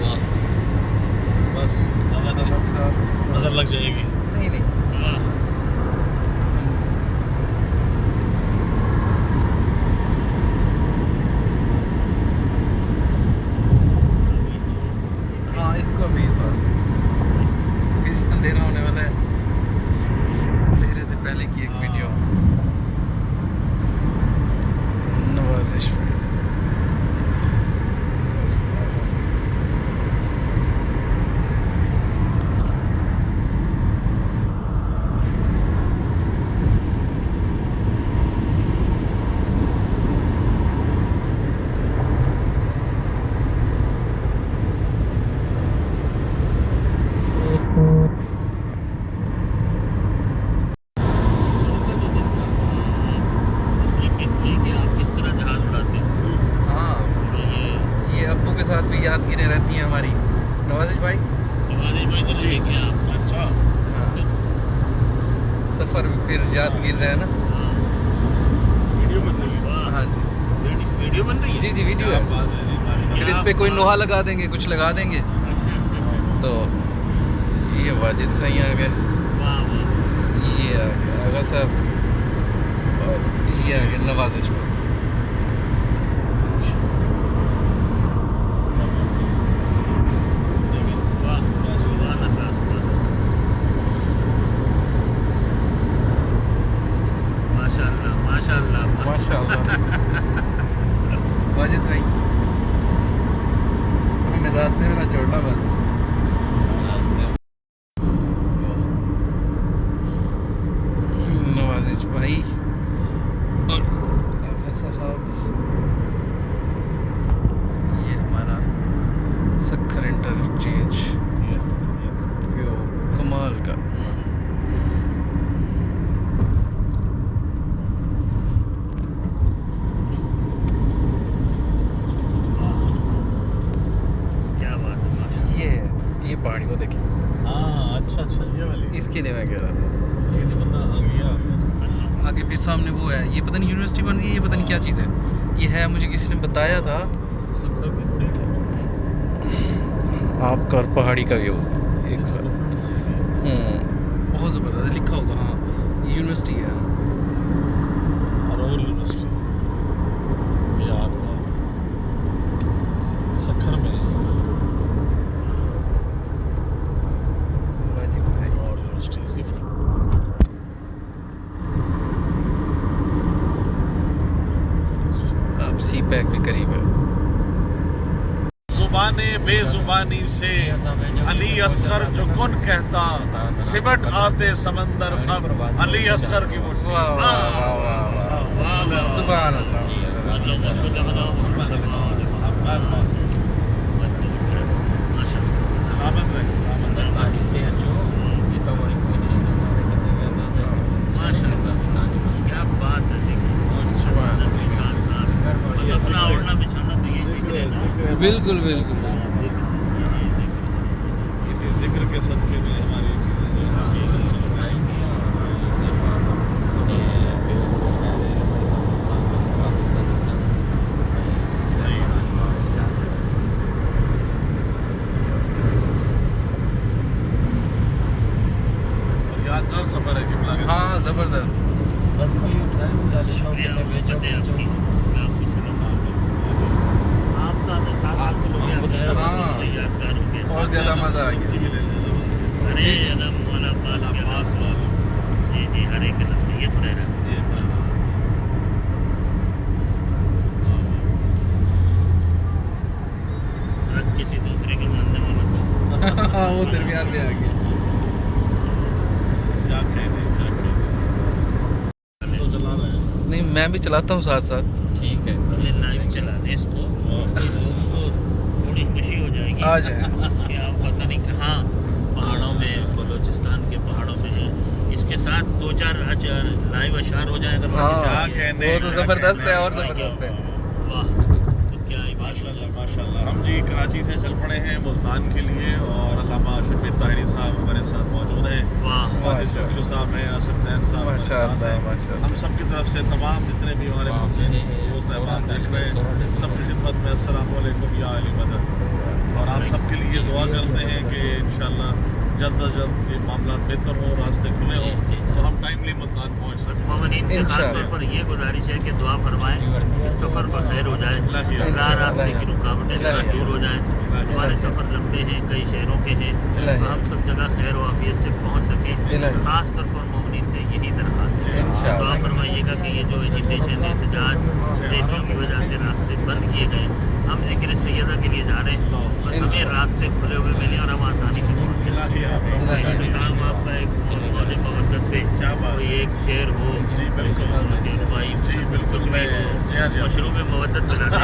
वाह, बस ज़्यादा नहीं, नजर लग जाएगी। नहीं नहीं हाँ इसको भी तो फिर अंधेरा होने वाला है, अंधेरे से पहले की एक वीडियो नवाजिश में। के साथ भी यादगिरें रहती हैं हमारी। नवाजिश भाई तो नहीं क्या? अच्छा, हाँ, सफ़र फिर यादगिर रहे ना। वीडियो बन रही है? हाँ जी वीडियो बन रही है? जी जी वीडियो है। फिर इस पे कोई नोहा लगा देंगे, कुछ लगा देंगे। तो ये वाजिद सही आ गए, ये आ गया आगा साहब, और ये आ गया नवाजिश भाई। माशाल्लाह वाजिद भाई, हमें रास्ते में ना छोड़ना बस। नवाजिश भाई और आगा साहब, ये हमारा सक्खर इंटरचेंज व्यू कमाल का। ये पहाड़ी को देखिए। हाँ, अच्छा ये वाली, इसके लिए मैं कह रहा था। ये बंदा आ गया आगे फिर सामने वो है, ये पता नहीं यूनिवर्सिटी बन रही है, ये पता नहीं क्या चीज़ है। ये है, मुझे किसी ने बताया था। आपका और पहाड़ी का व्यू एक साथ, बहुत ज़बरदस्त है, लिखा होगा। हाँ ये यूनिवर्सिटी है, यूनिवर्सिटी यार, सक्खर में अब सी पैक भी करीब है। जुबाने बेजुबानी से अली असगर जो कौन कहता, सिमट आते समंदर सब अली असगर की मुट्ठी। वाह वाह वाह वाह वाह, सुभान अल्लाह। सलामत रहे, क्या बात है। अपना ओढ़ना बिछाना तो यही बिल्कुल बिल्कुल। इसी जिक्र के सदके में हमारी चीज़ें जो है मुसलसल चल रही हैं। और यादगार सफ़र है किबला के। हाँ ज़बरदस्त। और ज़्यादा मज़ा आ गया। अरे अब्बास जी जी, हर एक ये तो रह रहा ट्रक किसी दूसरे के मानने वाला था। वो दरमियान में आ गया। तो चला रहे हैं। नहीं मैं भी चलाता हूँ साथ साथ। ठीक है, पहले लाइव चला दे इसको, थोड़ी खुशी हो जाएगी। आ जाए कि आप पता नहीं कहाँ पहाड़ों में, बलूचिस्तान के पहाड़ों में है। इसके साथ 2-4 लाइव अशार हो जाए अगर। हाँ वो तो ज़बरदस्त है, और ज़बरदस्त है। वाह, तो क्या ही माशाल्लाह माशाल्लाह। हम जी कराची से चल पड़े हैं मुल्तान के लिए, और अल्लामा शबीर ताहिरी साहब हमारे साथ मौजूद हैं। वाह, वाजिद जोकी साहब हैं, आसिफ दैन साहब हमारे साथ हैं। हम सब की तरफ से तमाम जितने भी हमारे दोस्त अहबाब देख रहे हैं, सबकी खिदमत में अस्सलाम वालेकुम या अली मदद। और आप सबके ये दुआ करते हैं कि इंशाल्लाह जल्द अज जल्द ये मामला बेहतर हो, रास्ते खुले हों, तो हम टाइमली मुल्तान पहुँच बस सकें। मोमिनीन से खास तौर पर ये गुजारिश है कि दुआ फरमाएं कि सफ़र बखैर हो जाए, रास्ते की रुकावटें दूर हो जाएं। हमारे सफ़र लंबे हैं, कई शहरों के हैं, तो हम सब जगह खैर व आफियत से पहुँच सकें। ख़ास तौर पर मोमिनीन से यही दरख्वास्त है, दुआ फरमाइएगा कि ये जो एजिटेशन एहतजाज रैलियों की वजह से रास्ते बंद किए गए, हम ज़िक्र सैयदा के लिए जा रहे हैं, बस हमें रास्ते खुले हुए मिले और हम आसानी से पहुँच जाएं। काम आपका एक मौल मवद्दत पे कोई एक शेर हो, जी बिल्कुल भाई जी बिल्कुल कुछ भी हो, मशरूब में मवद्दत बनाते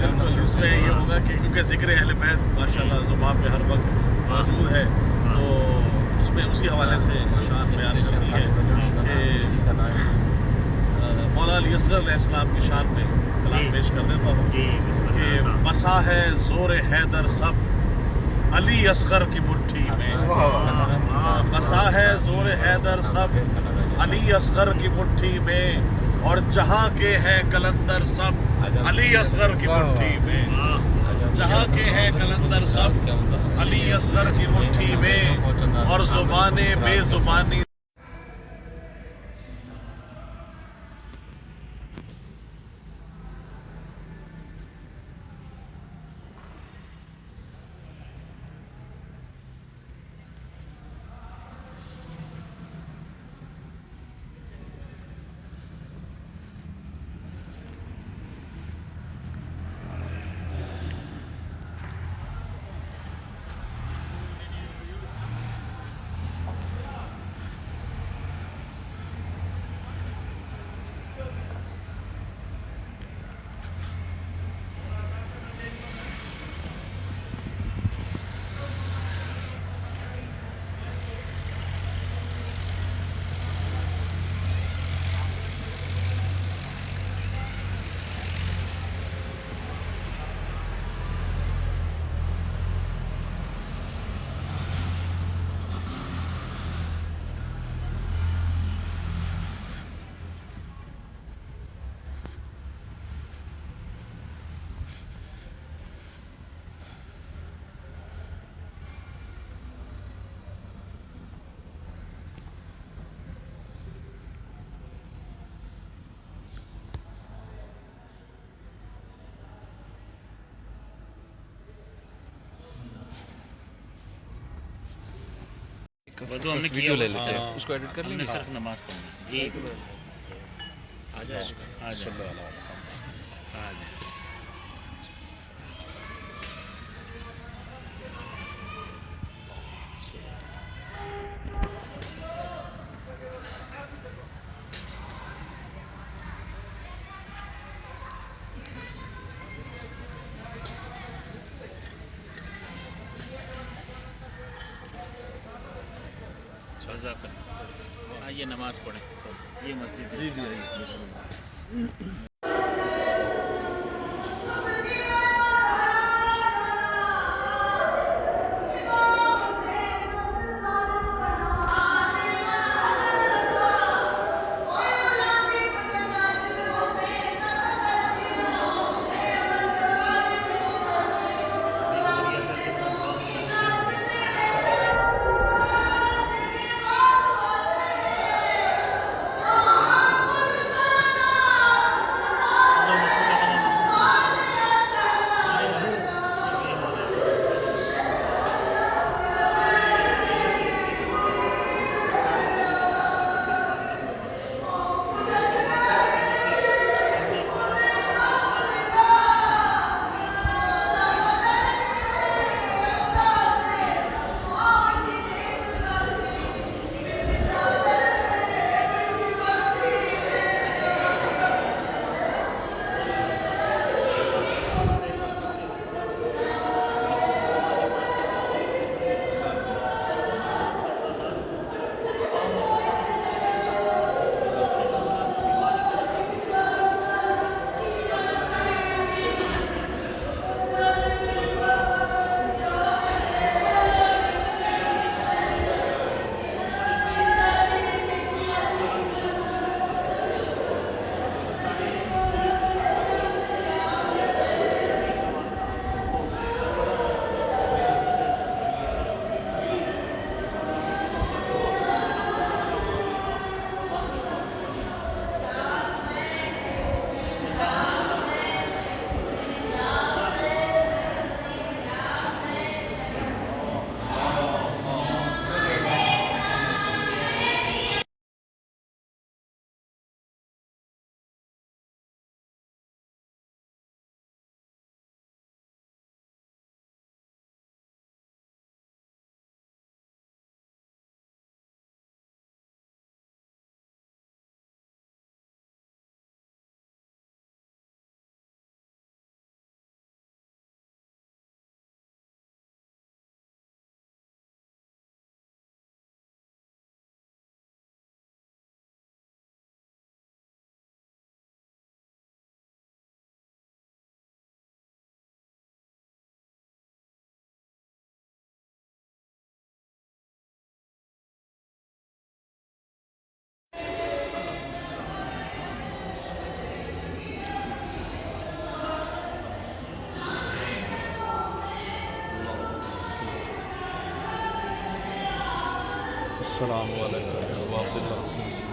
बिल्कुल इसमें ये होगा कि क्योंकि ज़िक्र अहले बैत माशाल्लाह ज़ुबान पे हर वक्त मौजूद है, तो उसमें उसी हवाले से शान बयान करनी है कि मौला अली असगर अलैहिस्सलाम की शान में कलाम पेश कर देता हूँ कि बसा है ज़ोर हैदर सब अली असगर की मुट्ठी में, बसा है ज़ोर हैदर सब अली असगर की मुट्ठी में, और जहाँ के हैं कलंदर सब अली असगर की मुट्ठी में, जहाँ के हैं कलंदर सब अली असगर की मुट्ठी में, और ज़ुबाने बेज़ुबानी वो तो हमने वीडियो ले किया, लेते हैं, उसको एडिट कर हमने लेंगे। सिर्फ नमाज पढ़नी है। आ जाए आ जाए आ जाए। आइए नमाज पढ़ें, ये मस्जिद जी जी आइए। अस्सलाम वालेकुम व रहमतुल्लाह।